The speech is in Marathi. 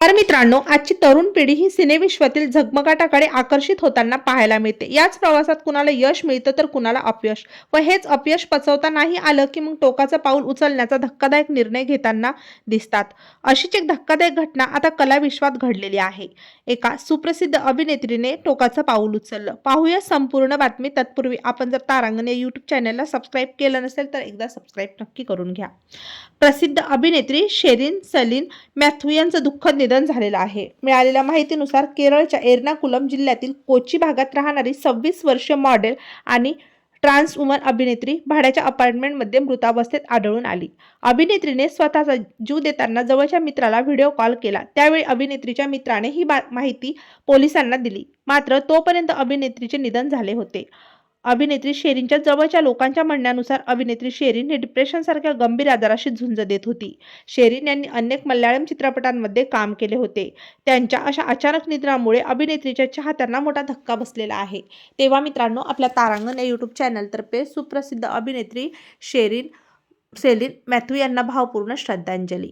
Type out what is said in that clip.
तर मित्रांनो, आजची तरुण पिढी ही सिनेविश्वातील झगमगाटाकडे आकर्षित होताना पाहायला मिळते। याच प्रवासात कुणाला यश मिळतं तर कुणाला अपयश, व हेच अपयश पचवता नाही आलं की मग टोकाचं पाऊल उचलण्याचा धक्कादायक निर्णय घेताना दिसतात। अशीच एक धक्कादायक घटना आता कला विश्वात घडलेली आहे। एका सुप्रसिद्ध अभिनेत्रीने टोकाचं पाऊल उचललं। पाहूया संपूर्ण बातमी। तत्पूर्वी आपण जर तारांगण या यूट्यूब चॅनलला सबस्क्राईब केलं नसेल तर एकदा सबस्क्राईब नक्की करून घ्या। प्रसिद्ध अभिनेत्री शेरिन सलीन मॅथ्यू यांचं दुःखद निधन झालेलं आहे। मिळालेल्या माहितीनुसार केरळच्या एर्नाकुलम जिल्ह्यातील कोची भागात राहणारी 26 वर्षीय मॉडेल आणि ट्रान्स वुमन अभिनेत्री भाड्याच्या अपार्टमेंटमध्ये मृतावस्थेत आढळून आली। अभिनेत्रीने स्वतःचा जीव देताना जवळच्या मित्राला व्हिडिओ कॉल केला। त्यावेळी अभिनेत्रीच्या मित्राने ही माहिती पोलिसांना दिली, मात्र तोपर्यंत अभिनेत्रीचे निधन झाले होते। अभिनेत्री शेरिनच्या जवळच्या लोकांच्या म्हणण्यानुसार अभिनेत्री शेरिन ही डिप्रेशनसारख्या गंभीर आजाराशी झुंज देत होती। शेरिन यांनी अनेक मल्याळम चित्रपटांमध्ये काम केले होते। त्यांच्या अशा अचानक निधनामुळे अभिनेत्रीच्या चाहत्यांना मोठा धक्का बसलेला आहे। तेव्हा मित्रांनो, आपल्या तारांगण या यूट्यूब चॅनलतर्फे सुप्रसिद्ध अभिनेत्री शेरिन मॅथ्यू यांना भावपूर्ण श्रद्धांजली।